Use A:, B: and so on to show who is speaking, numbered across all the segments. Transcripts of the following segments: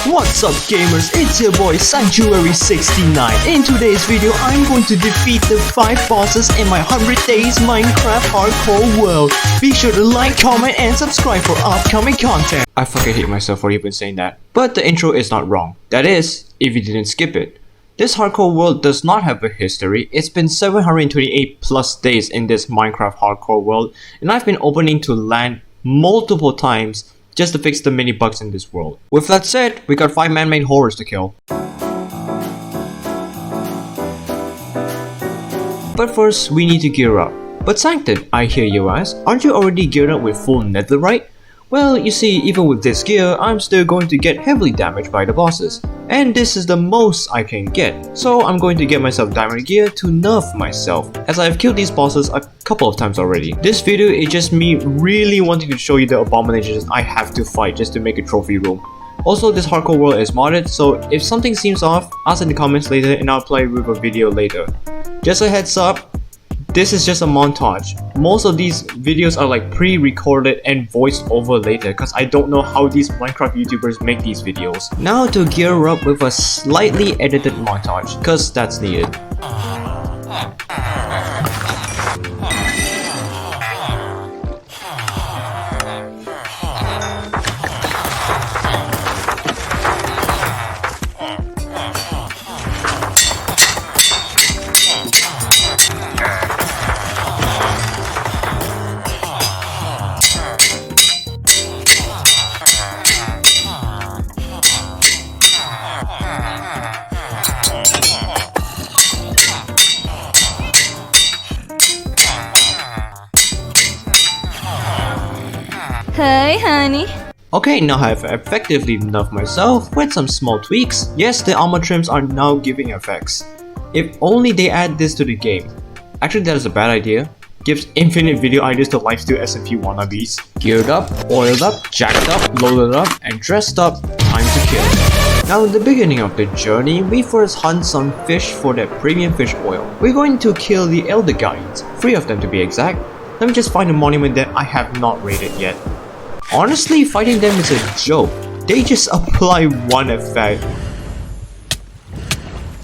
A: What's up gamers, it's your boy Sanctuary69. In today's video, I'm going to defeat the 5 bosses in my 100 days Minecraft hardcore world. Be sure to like, comment and subscribe for upcoming content. I fucking hate myself for even saying that. But the intro is not wrong. That is, if you didn't skip it. This hardcore world does not have a history. It's been 728 plus days in this Minecraft hardcore world, and I've been opening to land multiple times just to fix the many bugs in this world. With that said, we got 5 man-made horrors to kill. But first, we need to gear up. But Sancted, I hear you ask, aren't you already geared up with full netherite? Well, you see, even with this gear, I'm still going to get heavily damaged by the bosses. And this is the most I can get, so I'm going to get myself diamond gear to nerf myself, as I've killed these bosses a couple of times already. This video is just me really wanting to show you the abominations I have to fight just to make a trophy room. Also, this hardcore world is modded, so if something seems off, ask in the comments later and I'll play with a video later. Just a heads up, this is just a montage. Most of these videos are like pre-recorded and voiced over later because I don't know how these Minecraft YouTubers make these videos. Now to gear up with a slightly edited montage, because that's needed.
B: Hi, honey.
A: Okay, now I've effectively nerfed myself with some small tweaks. Yes, the armor trims are now giving effects. If only they add this to the game. Actually, that is a bad idea. Gives infinite video ideas to lifesteal SMP wannabes. Geared up, oiled up, jacked up, loaded up, and dressed up, time to kill. Now in the beginning of the journey, we first hunt some fish for that premium fish oil. We're going to kill the Elder Guardians, 3 of them to be exact. Let me just find a monument that I have not raided yet. Honestly, fighting them is a joke. They just apply one effect.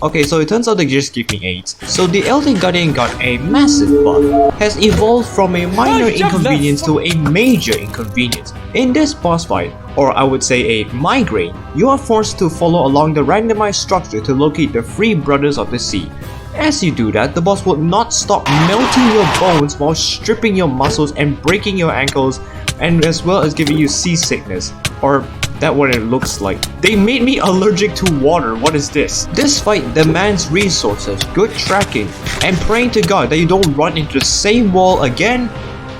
A: Okay, so it turns out they just give me 8. So the Elder Guardian got a massive buff. Has evolved from a minor inconvenience to a major inconvenience. In this boss fight, or I would say a migraine, you are forced to follow along the randomized structure to locate the 3 Brothers of the Sea. As you do that, the boss will not stop melting your bones while stripping your muscles and breaking your ankles, and as well as giving you seasickness, or that's what it looks like. They made me allergic to water, what is this? This fight demands resources, good tracking, and praying to God that you don't run into the same wall again,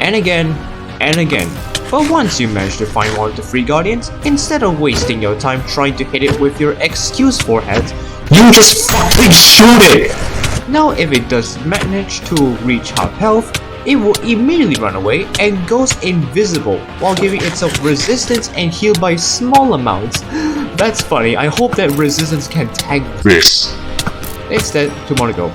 A: and again, and again. But once you manage to find one of the 3 Guardians, instead of wasting your time trying to hit it with your excuse foreheads, you just fucking shoot it! Now if it does manage to reach half health, it will immediately run away and goes invisible while giving itself resistance and heal by small amounts. That's funny, I hope that resistance can tag this. Instead, tomorrow go.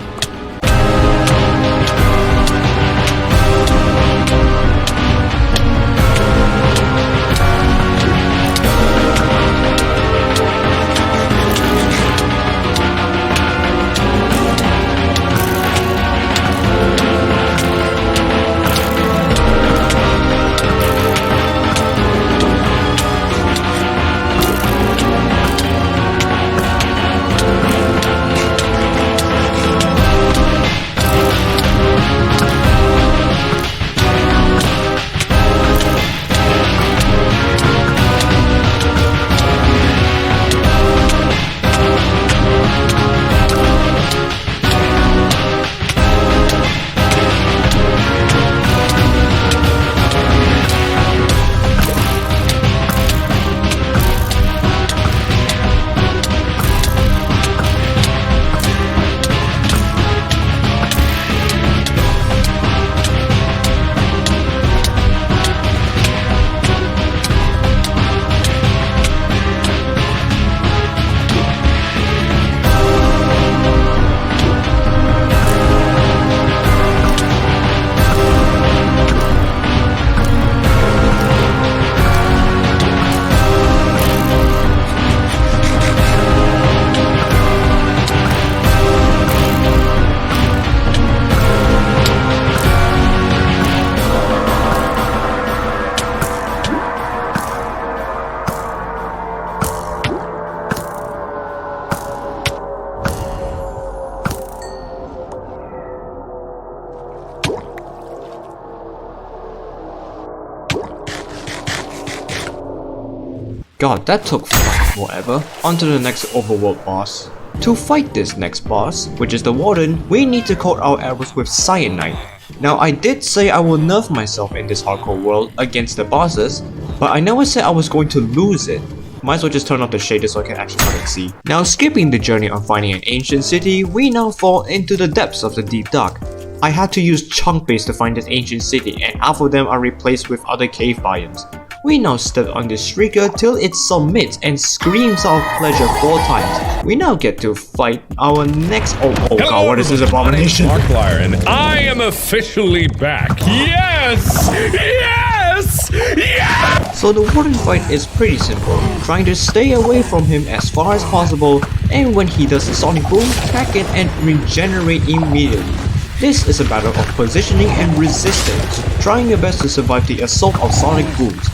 A: God, that took forever. On to the next overworld boss. To fight this next boss, which is the Warden, we need to coat our arrows with cyanide. Now I did say I will nerf myself in this hardcore world against the bosses, but I never said I was going to lose it. Might as well just turn off the shader so I can actually kind of see. Now skipping the journey on finding an ancient city, we now fall into the depths of the deep dark. I had to use chunk base to find this ancient city, and half of them are replaced with other cave biomes. We now step on this shrieker till it submits and screams out of pleasure 4 times. We now get to fight our next— oh god, what is this abomination?
C: Markiplier, and I am officially back. Yes! Yes! Yes!
A: So the Warden fight is pretty simple, trying to stay away from him as far as possible, and when he does the sonic boom, attack it and regenerate immediately. This is a battle of positioning and resistance, trying your best to survive the assault of sonic booms.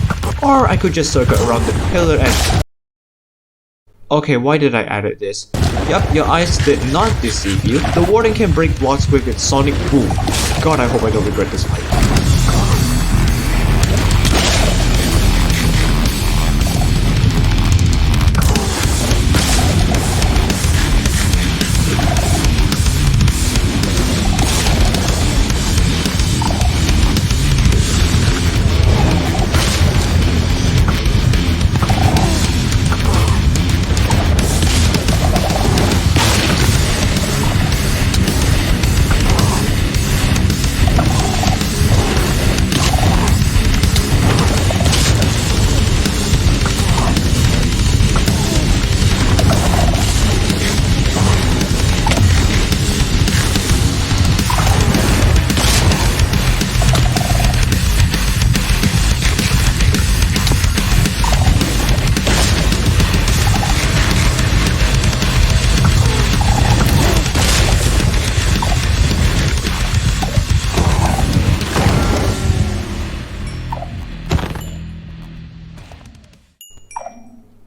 A: Or I could just circle around the pillar and— okay, why did I add this? Yup, your eyes did not deceive you. The Warden can break blocks with its sonic boom. God, I hope I don't regret this fight.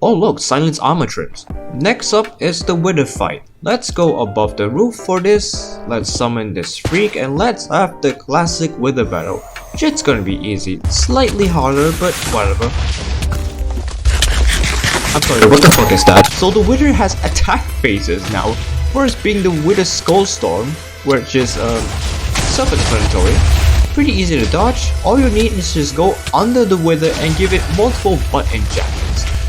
A: Oh look, silence armor trims. Next up is the Wither fight. Let's go above the roof for this. Let's summon this freak and let's have the classic Wither battle. Shit's gonna be easy, slightly harder, but whatever. I'm sorry, what the fuck is that? So the Wither has attack phases now. First being the Wither Skull Storm, which is self-explanatory. Pretty easy to dodge. All you need is just go under the Wither and give it multiple butt injections.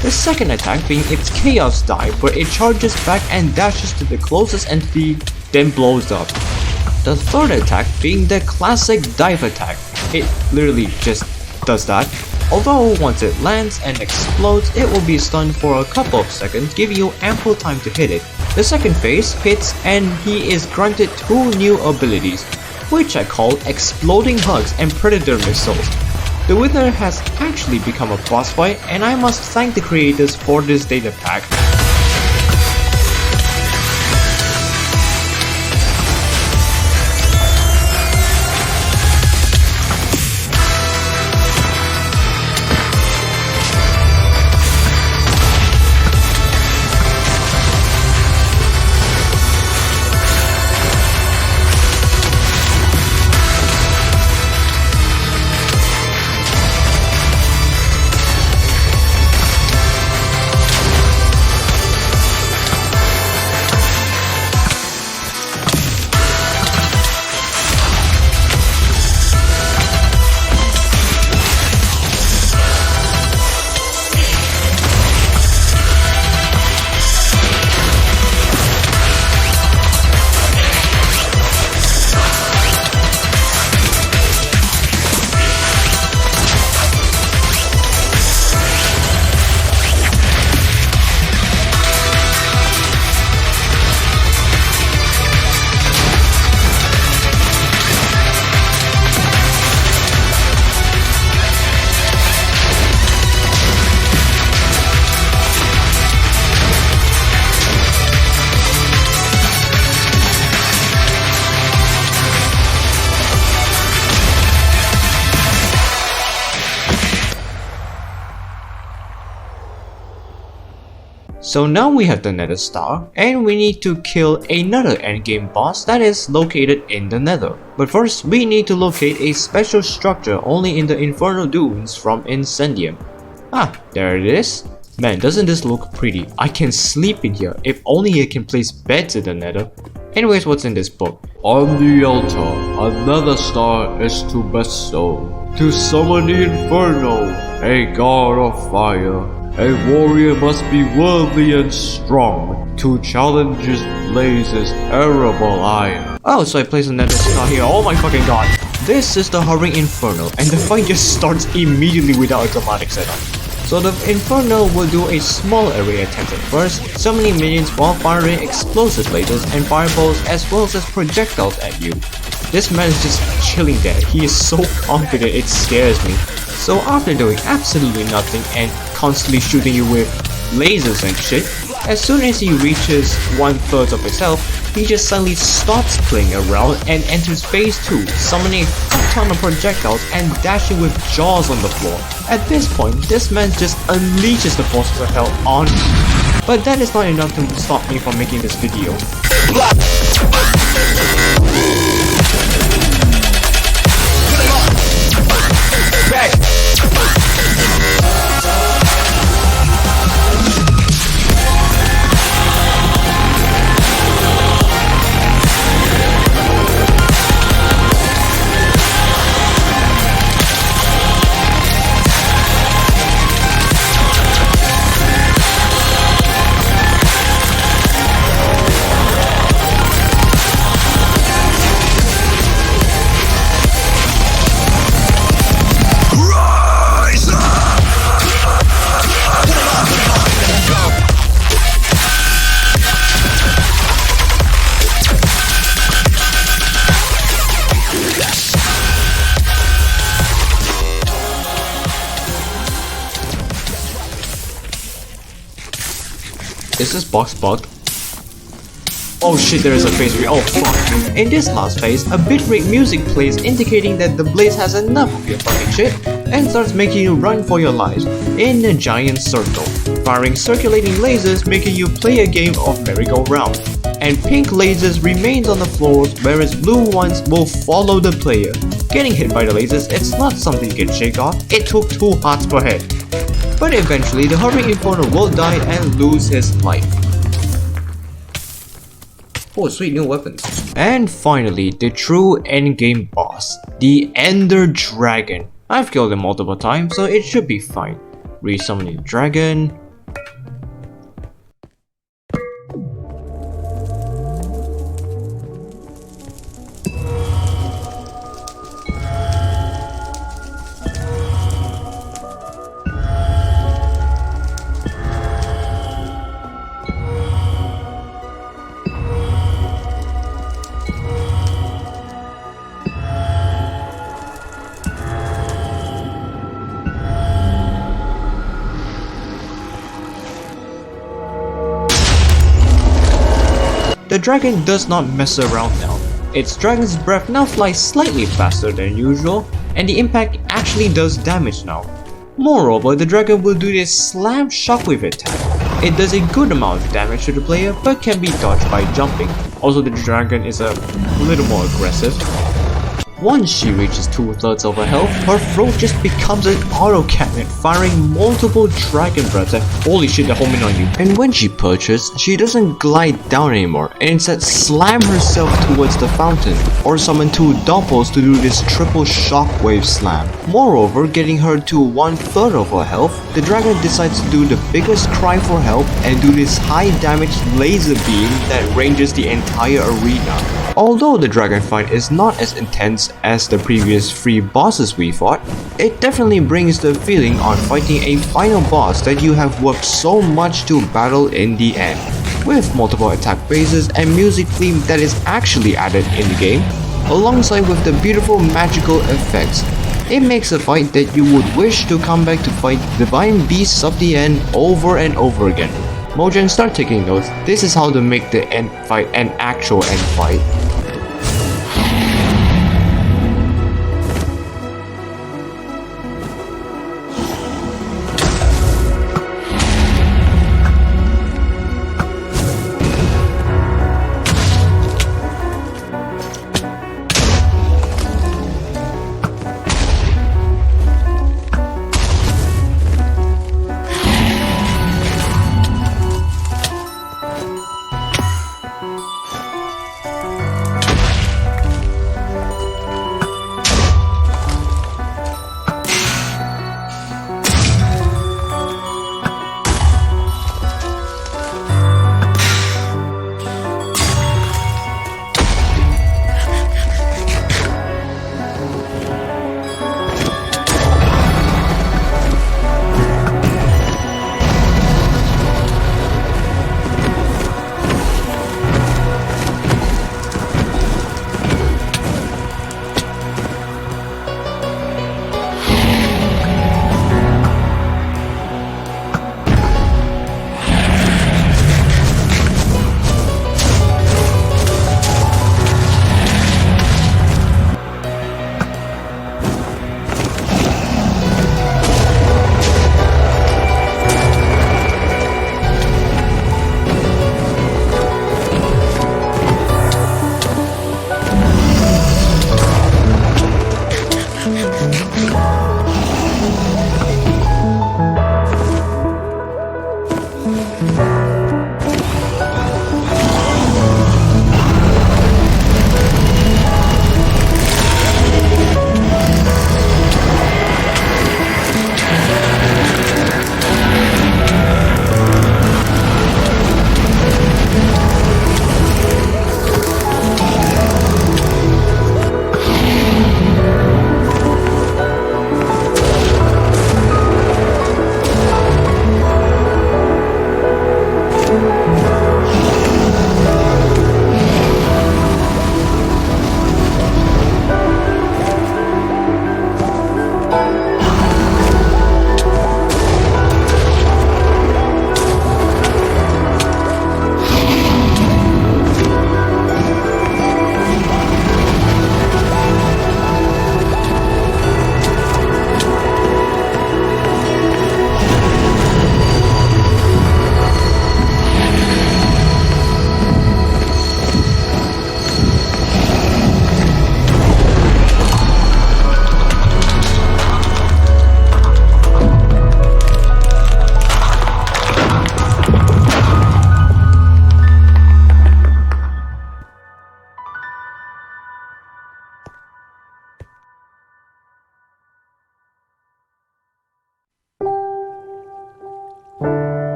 A: The second attack being its Chaos Dive, where it charges back and dashes to the closest entity, then blows up. The third attack being the classic dive attack. It literally just does that. Although once it lands and explodes, it will be stunned for a couple of seconds, giving you ample time to hit it. The second phase hits and he is granted 2 new abilities, which I call Exploding Hugs and Predator Missiles. The Wither has actually become a boss fight, and I must thank the creators for this data pack. So now we have the Nether Star, and we need to kill another endgame boss that is located in the Nether. But first, we need to locate a special structure only in the Inferno dunes from Incendium. Ah, there it is. Man, doesn't this look pretty? I can sleep in here, if only it can place beds in the nether. Anyways, what's in this book? On the altar, another star is to bestow. To summon the Inferno, a god of fire. A warrior must be worthy and strong to challenge his blazes terrible iron. Oh, so I place another star here. Oh my fucking god. This is the hovering Inferno, and the fight just starts immediately without a dramatic setup. So the Inferno will do a small array attempt at first, summoning minions while firing explosive lasers and fireballs as well as projectiles at you. This man is just chilling there. He is so confident it scares me. So after doing absolutely nothing and constantly shooting you with lasers and shit, as soon as he reaches 1/3 of his health, he just suddenly stops playing around and enters phase 2, summoning a fuck ton of projectiles and dashing with jaws on the floor. At this point, this man just unleashes the forces of hell on me. But that is not enough to stop me from making this video. Is this box bugged? Oh shit, there is a phase 3. Oh fuck. In this last phase, a bitrate music plays indicating that the blaze has enough of your fucking shit and starts making you run for your lives in a giant circle, firing circulating lasers making you play a game of merry-go-round. And pink lasers remains on the floors whereas blue ones will follow the player. Getting hit by the lasers, it's not something you can shake off, it took 2 hearts per head. But eventually, the hovering Inferno will die and lose his life. Oh, sweet new weapons. And finally, the true endgame boss, the Ender Dragon. I've killed him multiple times, so it should be fine. Resummoning the dragon. The dragon does not mess around now. Its dragon's breath now flies slightly faster than usual, and the impact actually does damage now. Moreover, the dragon will do this slam shockwave attack. It does a good amount of damage to the player but can be dodged by jumping. Also, the dragon is a little more aggressive. Once she reaches 2/3 of her health, her throat just becomes an auto cannon, firing multiple dragon breaths and holy shit, they're homing on you. And when she perches, she doesn't glide down anymore and instead slam herself towards the fountain or summon 2 doppels to do this triple shockwave slam. Moreover, getting her to 1/3 of her health, the dragon decides to do the biggest cry for help and do this high damage laser beam that ranges the entire arena. Although the dragon fight is not as intense as the previous 3 bosses we fought, it definitely brings the feeling on fighting a final boss that you have worked so much to battle in the end. With multiple attack phases and music theme that is actually added in the game, alongside with the beautiful magical effects, it makes a fight that you would wish to come back to fight divine beasts of the end over and over again. Mojang, start taking notes. This is how to make the end fight an actual end fight.